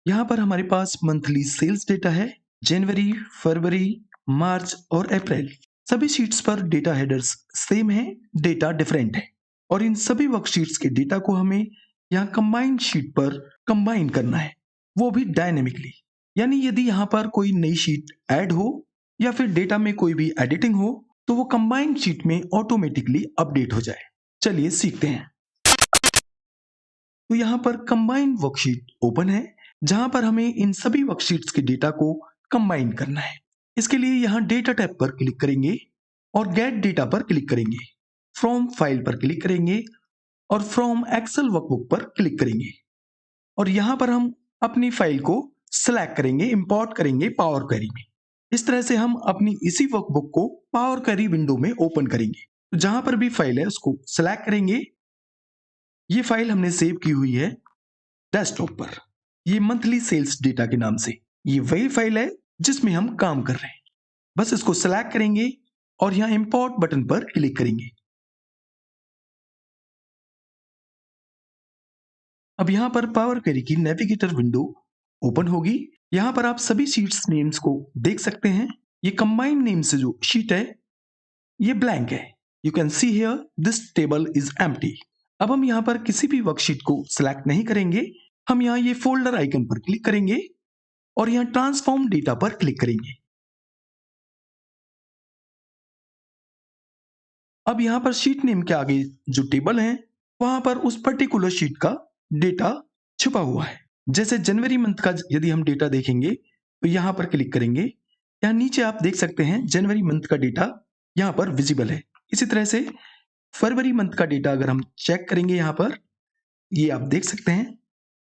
यहाँ पर हमारे पास मंथली सेल्स डेटा है, जनवरी, फरवरी, मार्च और अप्रैल। सभी शीट्स पर डेटा हेडर्स सेम है, डेटा डिफरेंट है और इन सभी वर्कशीट्स के डेटा को हमें यहाँ कंबाइंड शीट पर कंबाइन करना है, वो भी डायनेमिकली। यानी यदि यहाँ पर कोई नई शीट ऐड हो या फिर डेटा में कोई भी एडिटिंग हो तो वो कंबाइंड शीट में ऑटोमेटिकली अपडेट हो जाए। चलिए सीखते हैं। तो यहाँ पर कंबाइंड वर्कशीट ओपन है, जहां पर हमें इन सभी वर्कशीट्स के डेटा को कंबाइन करना है। इसके लिए यहाँ डेटा टैब पर क्लिक करेंगे और गेट डेटा पर क्लिक करेंगे, फ्रॉम फाइल पर क्लिक करेंगे और फ्रॉम एक्सेल वर्कबुक पर क्लिक करेंगे और यहाँ पर हम अपनी फाइल को सिलेक्ट करेंगे, इंपोर्ट करेंगे पावर क्वेरी में। इस तरह से हम अपनी इसी वर्कबुक को पावर क्वेरी विंडो में ओपन करेंगे। तो जहां पर भी फाइल है उसको सिलेक्ट करेंगे। ये फाइल हमने सेव की हुई है डेस्कटॉप पर, ये मंथली सेल्स डेटा के नाम से। ये वही फाइल है जिसमें हम काम कर रहे हैं। बस इसको सिलेक्ट करेंगे और यहाँ इंपोर्ट बटन पर क्लिक करेंगे। अब यहाँ पर पावर क्वेरी की नेविगेटर विंडो ओपन होगी। यहाँ पर आप सभी शीट्स नेम्स को देख सकते हैं। ये कंबाइंड नेम से जो शीट है ये ब्लैंक है। You can see here this table is empty. अब हम यहाँ पर किसी भी वर्कशीट को सिलेक्ट नहीं करेंगे, हम यहाँ ये फोल्डर आइकन पर क्लिक करेंगे और यहाँ ट्रांसफॉर्म डेटा पर क्लिक करेंगे। अब यहाँ पर शीट नेम के आगे जो टेबल है वहां पर उस पर्टिकुलर शीट का डेटा छुपा हुआ है। जैसे जनवरी मंथ का यदि हम डेटा देखेंगे तो यहाँ पर क्लिक करेंगे, यहाँ नीचे आप देख सकते हैं जनवरी मंथ का डेटा यहाँ पर विजिबल है। इसी तरह से फरवरी मंथ का डेटा अगर हम चेक करेंगे, यहाँ पर ये आप देख सकते हैं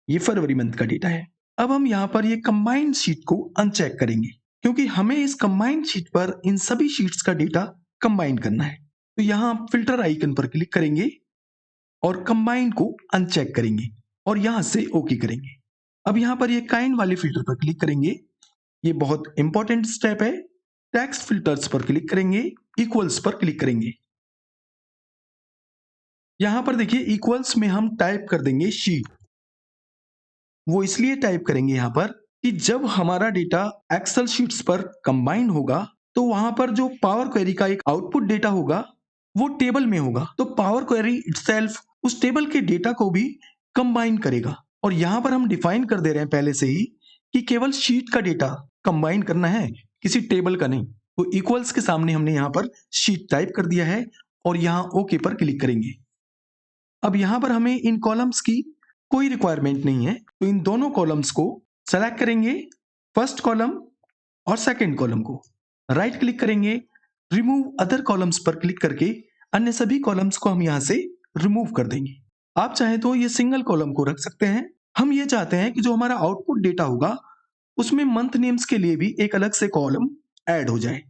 ये फरवरी मंथ का डेटा है। अब हम यहाँ पर ये कंबाइंड शीट को अनचेक करेंगे क्योंकि हमें इस कंबाइंड शीट पर इन सभी शीट्स का डेटा कंबाइन करना है। तो यहाँ फिल्टर आइकन पर क्लिक करेंगे और कंबाइंड को अनचेक करेंगे और यहां से ओके करेंगे। अब यहाँ पर ये काइंड वाले फिल्टर पर क्लिक करेंगे, ये बहुत इंपॉर्टेंट स्टेप है। टेक्स्ट फिल्टर्स पर क्लिक करेंगे, इक्वल्स पर क्लिक करेंगे। यहां पर देखिए इक्वल्स में हम टाइप कर देंगे शीट। वो इसलिए टाइप करेंगे यहाँ पर कि जब हमारा डेटा एक्सेल शीट्स पर कंबाइन होगा तो वहां पर जो पावर क्वेरी का एक आउटपुट डेटा होगा वो टेबल में होगा, तो पावर क्वेरी इटसेल्फ उस टेबल के डेटा को भी कंबाइन करेगा। और यहां पर हम डिफाइन कर दे रहे हैं पहले से ही कि केवल शीट का डेटा कंबाइन करना है, किसी टेबल का नहीं। तो इक्वल्स के सामने हमने यहाँ पर शीट टाइप कर दिया है और यहाँ ओके पर क्लिक करेंगे। अब यहाँ पर हमें इन कॉलम्स की कोई रिक्वायरमेंट नहीं है, तो इन दोनों कॉलम्स को सेलेक्ट करेंगे, फर्स्ट कॉलम और सेकंड कॉलम को राइट क्लिक करेंगे, रिमूव अदर कॉलम्स पर क्लिक करके अन्य सभी कॉलम्स को हम यहां से रिमूव कर देंगे। आप चाहे तो ये सिंगल कॉलम को रख सकते हैं। हम ये चाहते हैं कि जो हमारा आउटपुट डेटा होगा उसमें मंथ नेम्स के लिए भी एक अलग से कॉलम ऐड हो जाए,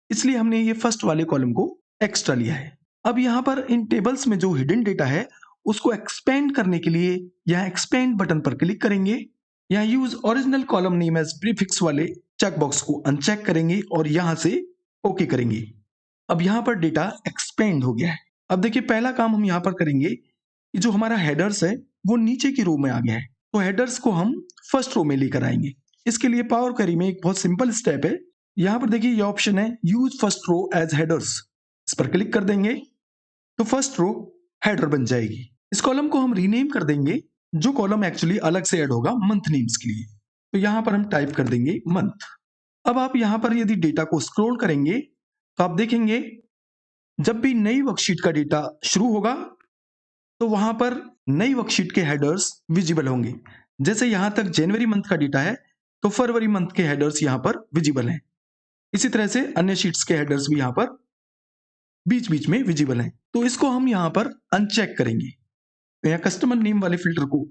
इसलिए हमने ये फर्स्ट वाले कॉलम को एक्स्ट्रा लिया है। अब यहाँ पर इन टेबल्स में जो हिडन डेटा है उसको एक्सपेंड करने के लिए यहाँ एक्सपेंड बटन पर क्लिक करेंगे। यहाँ use original column name as prefix वाले चेकबॉक्स को अनचेक करेंगे और यहां से ओके करेंगे। अब यहाँ पर डेटा एक्सपेंड हो गया है। अब देखिए पहला काम हम यहाँ पर करेंगे कि जो हमारा हेडर्स है वो नीचे की रो में आ गया है, तो हेडर्स को हम फर्स्ट रो में लेकर आएंगे। इसके लिए पावर क्वेरी में एक बहुत सिंपल स्टेप है। यहाँ पर देखिए ये ऑप्शन है use first row as headers, इस पर क्लिक कर देंगे तो फर्स्ट रो हेडर बन जाएगी। इस कॉलम को हम रीनेम कर देंगे, जो कॉलम एक्चुअली अलग से ऐड होगा मंथ नेम्स के लिए। तो यहां पर हम टाइप कर देंगे मंथ। अब आप यहां पर यदि डेटा को स्क्रॉल करेंगे तो आप देखेंगे जब भी नई वर्कशीट का डेटा शुरू होगा तो वहां पर नई वर्कशीट के हेडर्स विजिबल होंगे। जैसे यहां तक जनवरी मंथ का डेटा है तो फरवरी मंथ के हेडर्स यहां पर विजिबल हैं। इसी तरह से अन्य शीट्स के हेडर्स भी यहां पर बीच बीच में विजिबल हैं। तो इसको हम यहां पर अनचेक करेंगे। तो यहाँ कस्टमर नेम वाले फिल्टर को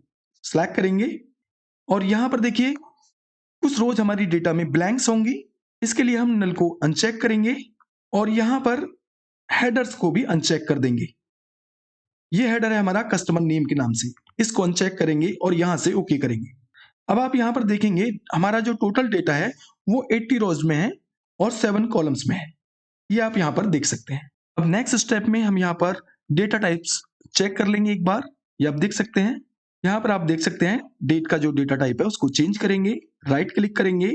सिलेक्ट करेंगे और यहां पर देखिए कुछ रोज हमारी डेटा में ब्लैंक्स होंगी, इसके लिए हम नल को अनचेक करेंगे और यहां पर हेडर्स को भी अनचेक कर देंगे। ये हेडर है हमारा कस्टमर नेम के नाम से, इसको अनचेक करेंगे और यहां से ओके करेंगे। अब आप यहां पर देखेंगे हमारा जो टोटल डेटा है वो 80 रोज में है और 7 कॉलम्स में है, ये आप यहां पर देख सकते हैं। अब नेक्स्ट स्टेप में हम यहां पर डेटा टाइप्स चेक कर लेंगे एक बार, ये आप देख सकते हैं यहाँ पर आप देख सकते हैं डेट का जो डेटा टाइप है उसको चेंज करेंगे, राइट क्लिक करेंगे,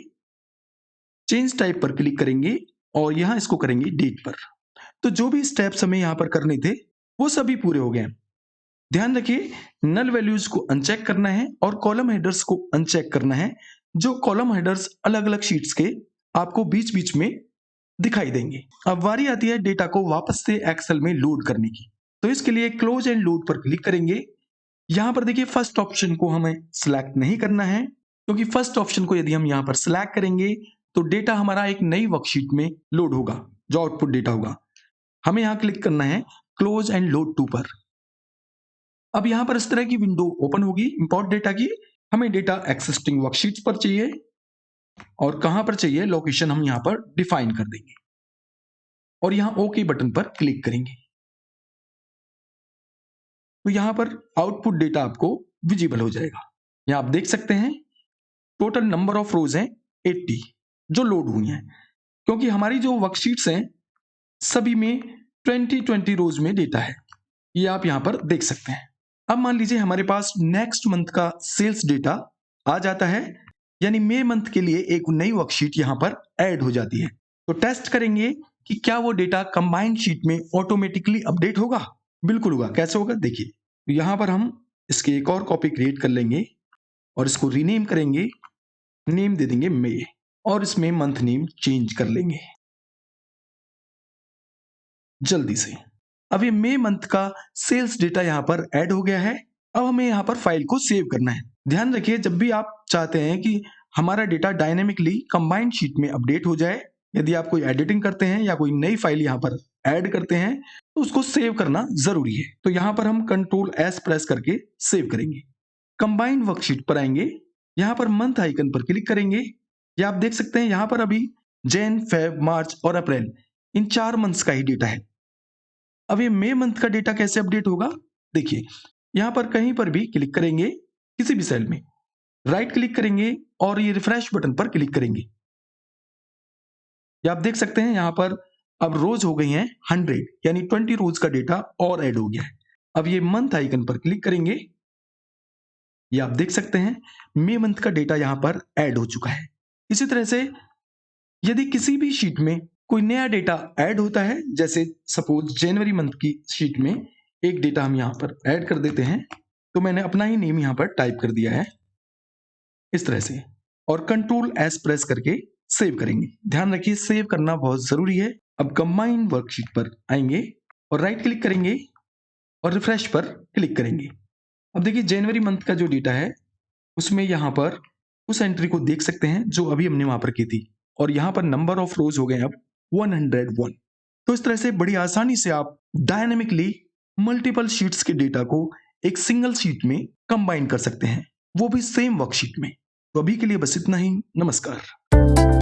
चेंज टाइप पर क्लिक करेंगे और यहाँ इसको करेंगे डेट पर। तो जो भी स्टेप्स हमें यहाँ पर करने थे वो सभी पूरे हो गए। ध्यान रखिए नल वैल्यूज को अनचेक करना है और कॉलम हेडर्स को अनचेक करना है। जो कॉलम हेडर्स अलग अलग शीट्स के आपको बीच बीच में दिखाई देंगे। अब बारी आती है डेटा को वापस से एक्सेल में लोड करने की। तो इसके लिए क्लोज एंड लोड पर क्लिक करेंगे। यहां पर देखिए फर्स्ट ऑप्शन को हमें सिलेक्ट नहीं करना है, क्योंकि फर्स्ट ऑप्शन को यदि हम यहां पर सिलेक्ट करेंगे तो डेटा हमारा एक नई वर्कशीट में लोड होगा, जो आउटपुट डेटा होगा। हमें यहां क्लिक करना है क्लोज एंड लोड टू पर। अब यहां पर इस तरह की विंडो ओपन होगी इंपोर्ट डेटा की। हमें डेटा एक्सिस्टिंग वर्कशीट्स पर चाहिए और कहां पर चाहिए लोकेशन हम यहां पर डिफाइन कर देंगे और यहां ओके बटन पर क्लिक करेंगे। तो यहां पर आउटपुट डेटा आपको विजिबल हो जाएगा। यहां आप देख सकते हैं टोटल नंबर ऑफ रोज हैं 80 जो लोड हुई हैं, क्योंकि हमारी जो वर्कशीट्स हैं सभी में 20 रोज में डेटा है। ये आप यहां पर देख सकते हैं। अब मान लीजिए हमारे पास नेक्स्ट मंथ का सेल्स डेटा आ जाता है, यानी मई मंथ के लिए एक नई वर्कशीट यहां पर ऐड हो जाती है। तो टेस्ट करेंगे कि क्या वो डेटा कंबाइंड शीट में ऑटोमेटिकली अपडेट होगा। बिल्कुल होगा। कैसे होगा देखिए, तो यहां पर हम इसकी एक और कॉपी क्रिएट कर लेंगे और इसको रीनेम करेंगे। नेम दे देंगे मई और इसमें मंथ नेम चेंज कर लेंगे जल्दी से। अब ये मई मंथ का सेल्स डेटा यहां पर ऐड हो गया है। अब हमें यहां पर फाइल को सेव करना है। ध्यान रखिए जब भी आप चाहते हैं कि हमारा डेटा डायनेमिकली कंबाइंड शीट में अपडेट हो जाए, यदि आप कोई एडिटिंग करते हैं या कोई नई फाइल यहां पर ऐड करते हैं तो उसको सेव करना जरूरी है। तो यहां पर हम कंट्रोल एस प्रेस करके सेव करेंगे। कंबाइंड वर्कशीट पर आएंगे, यहां पर मंथ आइकन पर क्लिक करेंगे। या आप देख सकते हैं यहां पर अभी जैन, फेब, मार्च और अप्रैल इन 4 मंथ्स का ही डेटा है। अब ये मई मंथ का डेटा कैसे अपडेट होगा देखिए, यहां पर कहीं पर भी क्लिक करेंगे, किसी भी सेल में राइट क्लिक करेंगे और ये रिफ्रेश बटन पर क्लिक करेंगे। ये आप देख सकते हैं यहां पर अब रोज हो गई हैं 100, यानी 20 रोज का डेटा और ऐड हो गया है। अब ये मंथ आइकन पर क्लिक करेंगे, ये आप देख सकते हैं मई मंथ का डेटा यहां पर ऐड हो चुका है। इसी तरह से यदि किसी भी शीट में कोई नया डेटा ऐड होता है, जैसे सपोज जनवरी मंथ की शीट में एक डेटा हम यहां पर ऐड कर देते हैं, तो मैंने अपना ही नेम यहां पर टाइप कर दिया है इस तरह से और कंट्रोल एस प्रेस करके सेव करेंगे। ध्यान रखिए सेव करना बहुत जरूरी है। अब कंबाइंड वर्कशीट पर आएंगे और राइट क्लिक करेंगे और रिफ्रेश पर क्लिक करेंगे। अब देखिए जनवरी मंथ का जो डेटा है उसमें यहां पर उस एंट्री को देख सकते हैं जो अभी हमने वहां पर की थी और यहां पर नंबर ऑफ रोज हो गए अब 101। तो इस तरह से बड़ी आसानी से आप डायनेमिकली मल्टीपल शीट्स के डेटा को एक सिंगल शीट में कंबाइन कर सकते हैं, वो भी सेम वर्कशीट में। तो अभी के लिए बस इतना ही। नमस्कार।